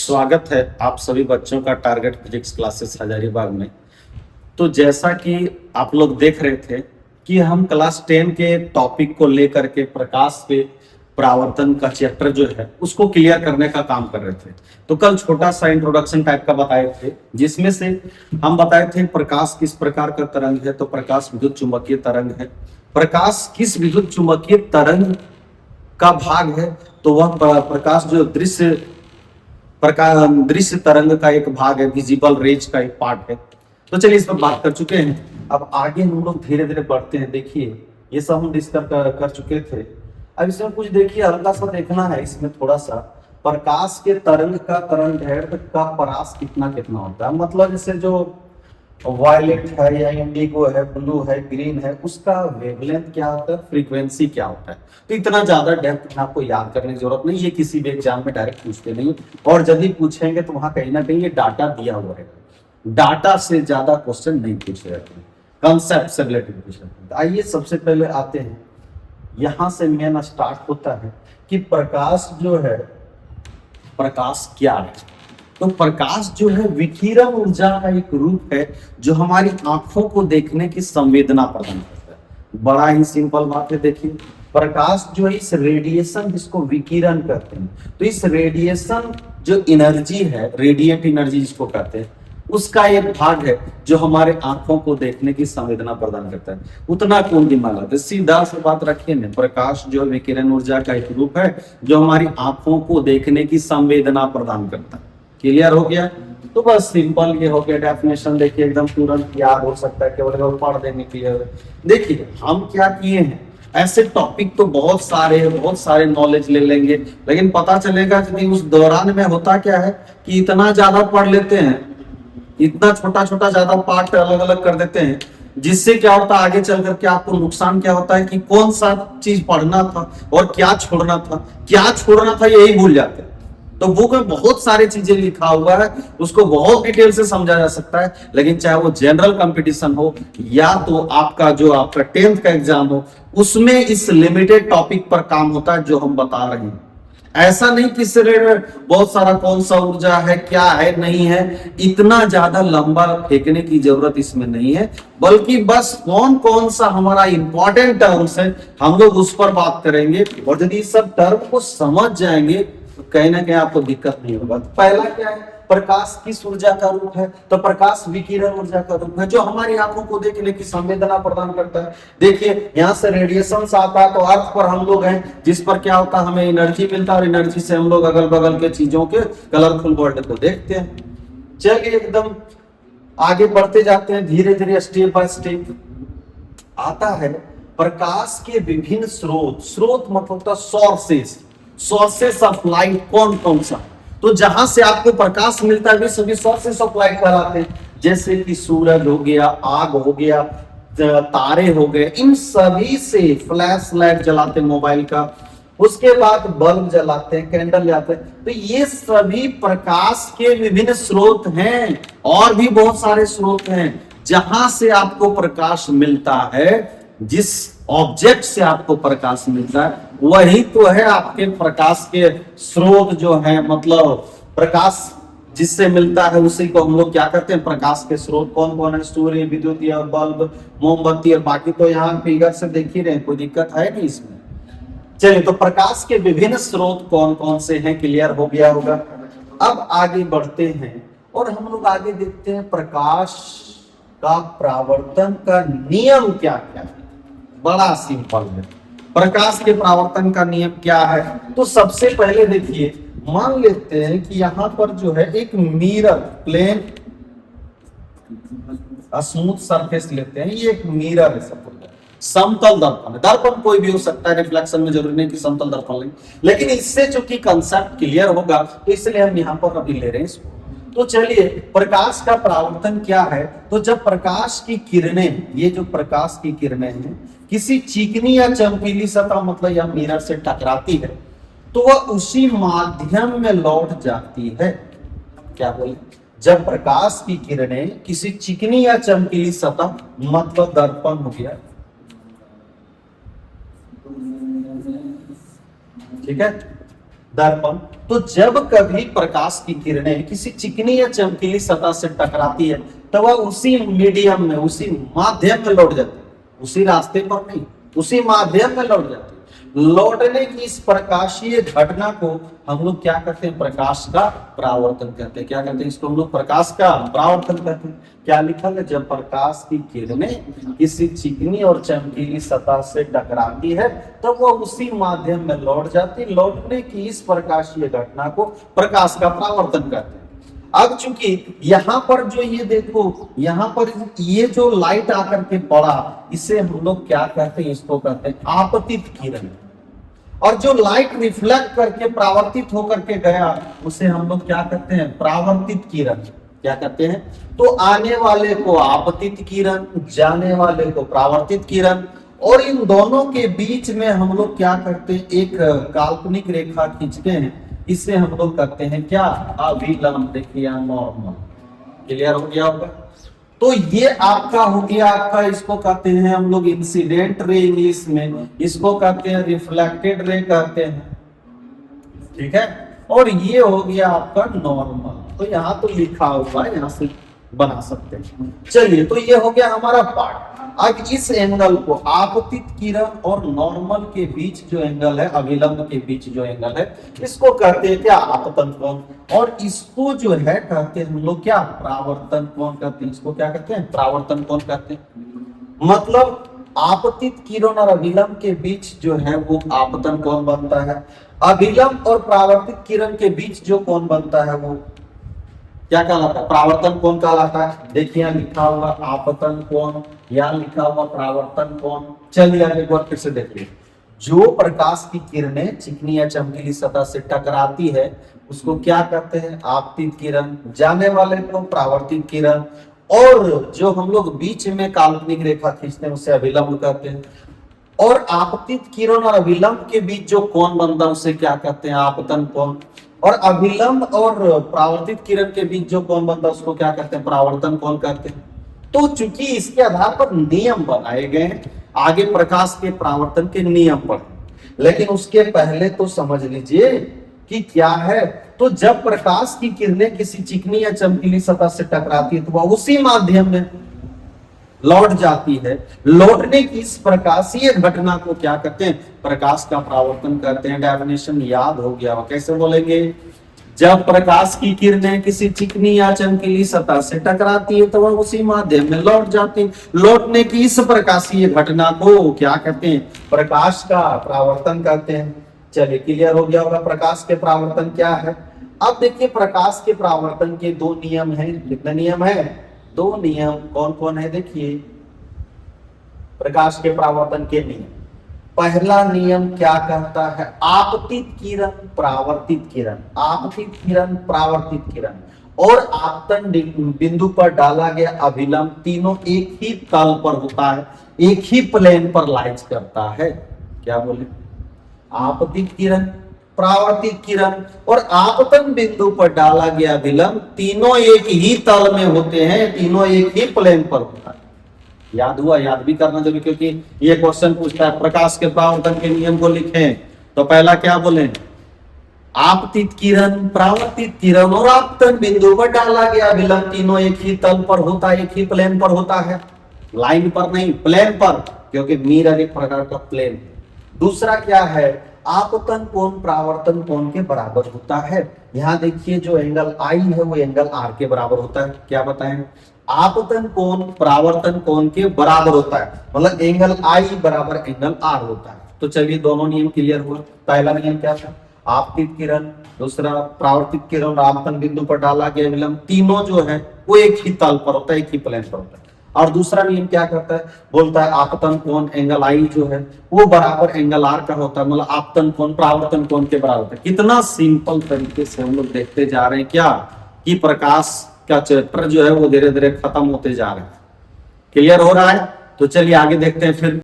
स्वागत है आप सभी बच्चों का टारगेट फिजिक्स क्लासेस हजारीबाग में। तो जैसा कि आप लोग देख रहे थे कि हम क्लास 10 के टॉपिक को लेकर के प्रकाश पे परावर्तन का चैप्टर जो है उसको क्लियर करने का काम कर रहे थे। तो कल छोटा सा इंट्रोडक्शन टाइप का बताए थे, जिसमें से हम बताए थे प्रकाश किस प्रकार का तरंग है। तो प्रकाश विद्युत चुंबकीय तरंग है। प्रकाश किस विद्युत चुंबकीय तरंग का भाग है? तो वह प्रकाश जो दृश्य तरंग का एक भाग है, विजिबल रेज का एक पार्ट है। तो चलिए इस पर बात कर चुके हैं। अब आगे हम लोग धीरे धीरे बढ़ते हैं। देखिए ये सब हम डिस्कस कर चुके थे। अब इसमें कुछ देखिए हल्का सा देखना है। इसमें थोड़ा सा प्रकाश के तरंग का तरंग दैर्ध्य का परास कितना कितना होता है, मतलब जैसे जो वायलेट है या इंडिगो है, ब्लू है, ग्रीन है, उसका वेवलेंथ क्या होता है, फ्रीक्वेंसी क्या होता है। तो इतना ज्यादा डेप्थ में आपको याद करने की जरूरत नहीं, ये किसी भी एग्जाम में डायरेक्ट पूछते नहीं, और यदि पूछेंगे तो वहां कहीं ना कहीं ये डाटा दिया हुआ है। डाटा से ज्यादा क्वेश्चन नहीं पूछे जाते, कंसेप्ट से रिलेटेड पूछे। आइए सबसे पहले आते हैं, यहां से मेन स्टार्ट होता है कि प्रकाश जो है, प्रकाश क्या है। तो प्रकाश जो है विकिरण ऊर्जा का एक रूप है जो हमारी आंखों को देखने की संवेदना प्रदान करता है। बड़ा ही सिंपल बात है। देखिए प्रकाश जो है इस रेडिएशन जिसको विकिरण कहते हैं, तो इस रेडिएशन जो एनर्जी है, रेडिएंट एनर्जी जिसको कहते हैं, उसका एक भाग है जो हमारे आंखों को देखने की संवेदना प्रदान करता है। उतना कौन दिमाग आता है, सीधा सी बात रखिए ना, प्रकाश जो विकिरण ऊर्जा का एक रूप है जो हमारी आंखों को देखने की संवेदना प्रदान करता है। क्लियर हो गया? तो बस सिंपल ये हो गया डेफिनेशन। देखिए एकदम तुरंत याद हो सकता है, केवल पढ़ देने के लिए। देखिए हम क्या किए हैं, ऐसे टॉपिक तो बहुत सारे नॉलेज ले लेंगे, लेकिन पता चलेगा कि उस दौरान में होता क्या है कि इतना ज्यादा पढ़ लेते हैं, इतना छोटा छोटा ज्यादा पार्ट अलग अलग कर देते हैं, जिससे क्या होता है आगे चल करके आपको नुकसान क्या होता है कि कौन सा चीज पढ़ना था और क्या छोड़ना था यही भूल जाते हैं। तो बुक में बहुत सारी चीजें लिखा हुआ है, उसको बहुत डिटेल से समझा जा सकता है, लेकिन चाहे वो जनरल कंपटीशन हो या तो आपका 10th का एग्जाम हो, उसमें इस लिमिटेड टॉपिक पर काम होता है जो हम बता रहे हैं। ऐसा नहीं कि सिर्फ बहुत सारा कौन सा ऊर्जा है, क्या है, नहीं है, इतना ज्यादा लंबा फेंकने की जरूरत इसमें नहीं है, बल्कि बस कौन कौन सा हमारा इंपॉर्टेंट टर्म्स है हम लोग उस पर बात करेंगे। और यदि सब टर्म को समझ जाएंगे तो कहीं ना कहीं आपको दिक्कत नहीं होगा। तो पहला क्या है, प्रकाश किस ऊर्जा का रूप है? तो प्रकाश विकिरण ऊर्जा का रूप है जो हमारी आंखों को देखने की संवेदना प्रदान करता है। देखिए यहां से रेडिएशन आता है, तो अर्थ पर हम लोग हैं, जिस पर क्या होता है, हमें एनर्जी मिलता है, और एनर्जी से हम लोग अगल बगल के चीजों के कलरफुल वर्ल्ड को देखते हैं। चलिए एकदम आगे बढ़ते जाते हैं, धीरे धीरे स्टेप बाय स्टेप आता है। प्रकाश के विभिन्न स्रोत मतलब सोर्सेस ऑफ लाइट कौन कौन सा? तो जहां से आपको प्रकाश मिलता है वे सभी सोर्सेस ऑफ लाइट कहलाते हैं, जैसे कि सूरज हो गया, आग हो गया, तारे हो गए, इन सभी से फ्लैश लाइट जलाते हैं मोबाइल का, उसके बाद बल्ब जलाते हैं, कैंडल जलाते हैं। तो ये सभी प्रकाश के विभिन्न स्रोत हैं, और भी बहुत सारे स्रोत हैं जहां से आपको प्रकाश मिलता है। जिस ऑब्जेक्ट से आपको प्रकाश मिलता है वही तो है आपके प्रकाश के स्रोत जो है, मतलब प्रकाश जिससे मिलता है उसी को हम लोग क्या करते हैं, प्रकाश के स्रोत कौन कौन है? सूर्य, विद्युत या बल्ब, मोमबत्ती, और बाकी तो यहाँ फिगर से देख ही रहे, कोई दिक्कत है नहीं इसमें। चलिए तो प्रकाश के विभिन्न स्रोत कौन कौन से हैं, क्लियर हो गया होगा। अब आगे बढ़ते हैं और हम लोग आगे देखते हैं प्रकाश का परावर्तन का नियम क्या क्या है। बड़ा सिंपल है, प्रकाश के परावर्तन का नियम क्या है। तो सबसे पहले देखिए, मान लेते हैं कि यहां पर जो है एक मिरर, प्लेन स्मूथ सरफेस लेते हैं, ये एक मिरर है, सपोज समतल दर्पण है। दर्पण कोई भी हो सकता है, रिफ्लेक्शन में जरूरी नहीं कि समतल दर्पण लें, लेकिन इससे चूंकि कंसेप्ट क्लियर होगा तो इसलिए हम यहां पर अभी ले रहे हैं इसको। तो चलिए प्रकाश का परावर्तन क्या है। तो जब प्रकाश की किरणें, ये जो प्रकाश की किरणें हैं, किसी चिकनी या चमकीली सतह मतलब या मिरर से टकराती है तो वह उसी माध्यम में लौट जाती है। क्या बोले? जब प्रकाश की किरणें किसी चिकनी या चमकीली सतह मतलब दर्पण हो गया, ठीक है, दर्पण। तो जब कभी प्रकाश की किरणें किसी चिकनी या चमकीली सतह से टकराती है तो वह उसी मीडियम में, उसी माध्यम में लौट जाती है, उसी रास्ते पर नहीं, उसी माध्यम में लौट जाती है। लौटने की इस प्रकाशीय घटना को हम लोग क्या कहते हैं? प्रकाश का परावर्तन कहते हैं। क्या कहते हैं इसको? हम लोग प्रकाश का परावर्तन कहते हैं। क्या लिखा है? जब प्रकाश की किरणें किसी चिकनी और चमकीली सतह से टकराती है तो वह उसी माध्यम में लौट जाती। लौटने की इस प्रकाशीय घटना को प्रकाश का परावर्तन कहते हैं। अब चूंकि यहाँ पर जो ये देखो, यहाँ पर ये जो लाइट आकर के पड़ा, इसे हम लोग क्या कहते हैं? इसको कहते हैं आपतित किरण। और जो लाइट रिफ्लेक्ट करके परावर्तित होकर के गया उसे हम लोग क्या कहते हैं? परावर्तित किरण। क्या कहते हैं? तो आने वाले को आपतित किरण, जाने वाले को परावर्तित किरण। और इन दोनों के बीच में हम लोग क्या करते हैं? एक काल्पनिक रेखा खींचते हैं, इसे हम लोग कहते हैं क्या? अभिलंब। देखिए नॉर्मल। क्लियर हो गया होगा? तो ये आपका हो गया, आपका इसको कहते हैं हम लोग इंसिडेंट रे इंग्लिश में, इसको कहते हैं रिफ्लेक्टेड रे कहते हैं। ठीक है? और ये हो गया आपका नॉर्मल। तो यहाँ तो लिखा हुआ है, यहाँ से बना सकते हैं। चलिए, तो ये हो गया हमारा पार्ट। अब इस एंगल को, आपतित किरण और नॉर्मल के बीच जो एंगल है, अभिलंब के बीच जो एंगल है, इसको कहते हैं क्या? आपतन कोण। और इसको जो है कहते हैं हम लोग क्या? परावर्तन कोण कहते हैं। इसको क्या कहते हैं? परावर्तन कोण कहते हैं। मतलब आपतित किरण और अभिलंब के बीच जो है वो आपतन कोण बनता है। अभिलंब और परावर्तित किरण के बीच जो कोण बनता है वो क्या कहलाता है? परावर्तन कोण कहलाता है। देखिए यहाँ लिखा हुआ आपतन कोण, यहाँ लिखा हुआ परावर्तन कोण। चलिए एक बार फिर से देखिए। जो प्रकाश की किरणें चिकनी या चमकीली सतह से टकराती है उसको क्या कहते हैं? आपतित किरण। जाने वाले को परावर्तित किरण। और जो हम लोग बीच में काल्पनिक रेखा खींचते हैं उसे अभिलंब कहते हैं। और आपतित किरण और अभिलंब के बीच जो कोण बनता है उसे क्या कहते हैं? आपतन कोण। और अभिलंब और परावर्तित किरण के बीच जो कोण बनता है उसको क्या कहते हैं? परावर्तन कोण कहते हैं। तो चूंकि इसके आधार पर नियम बनाए गए हैं, आगे प्रकाश के परावर्तन के नियम पर, लेकिन उसके पहले तो समझ लीजिए कि क्या है। तो जब प्रकाश की किरणें किसी चिकनी या चमकीली सतह से टकराती है तो वह उसी माध्यम में लौट जाती है। लौटने की इस प्रकाशीय घटना को क्या कहते हैं? प्रकाश का परावर्तन कहते हैं। डेफिनेशन याद हो गया? कैसे बोलेंगे? जब प्रकाश की किरणें किसी चिकनी या चमकीली सतह से टकराती है तो वह उसी माध्यम में लौट जाती है। लौटने की इस प्रकाशीय घटना को क्या कहते हैं? प्रकाश का परावर्तन कहते हैं। चलिए, क्लियर हो गया होगा प्रकाश के परावर्तन क्या है। अब देखिए, प्रकाश के परावर्तन के दो नियम हैं। कितने नियम है? दो नियम। कौन कौन है? देखिए, प्रकाश के परावर्तन के नियम। पहला नियम क्या कहता है? आपतित किरण, परावर्तित किरण। आपतित किरण, परावर्तित किरण और आपतन बिंदु पर डाला गया अभिलंब, तीनों एक ही तल पर होता है, एक ही प्लेन पर लाइज करता है। क्या बोले? आपतित किरण, परावर्तित किरण और आपतन बिंदु पर डाला गया अभिलंब, तीनों एक ही तल में होते हैं, तीनों एक ही प्लेन पर होता है। याद हुआ? याद भी करना जरूरी, क्योंकि ये क्वेश्चन पूछता है प्रकाश के परावर्तन के नियम को लिखें। तो पहला क्या बोले? आपतित किरण, परावर्तित किरण और आपतन बिंदु पर डाला गया अभिलंब, तीनों एक ही तल पर होता है, एक ही प्लेन पर होता है। लाइन पर नहीं, प्लेन पर, क्योंकि मिरर एक प्रकार का प्लेन। दूसरा क्या है? आपतन कोण परावर्तन कोण के बराबर होता है। यहाँ देखिए, जो एंगल आई है वो एंगल आर के बराबर होता है। क्या बताएं? आपतन कोण परावर्तन कोण के बराबर होता है, मतलब एंगल आई बराबर एंगल आर होता है। तो चलिए, दोनों नियम क्लियर हुआ। पहला नियम क्या था? आपतित किरण, दूसरा परावर्तित किरण, आपतन बिंदु पर डाला गया अभिलंब, तीनों जो है वो एक ही तल पर होता है, एक ही प्लेन पर होता है। और दूसरा नियम क्या करता है? बोलता है आपतन कोण एंगल आई जो है वो बराबर एंगल आर का होता है, मतलब आपतन कोण परावर्तन कोण के बराबर होता है। कितना सिंपल तरीके से हम लोग देखते जा रहे हैं क्या, कि प्रकाश का चैप्टर जो है वो धीरे धीरे खत्म होते जा रहा है। क्लियर हो रहा है? तो चलिए आगे देखते हैं फिर।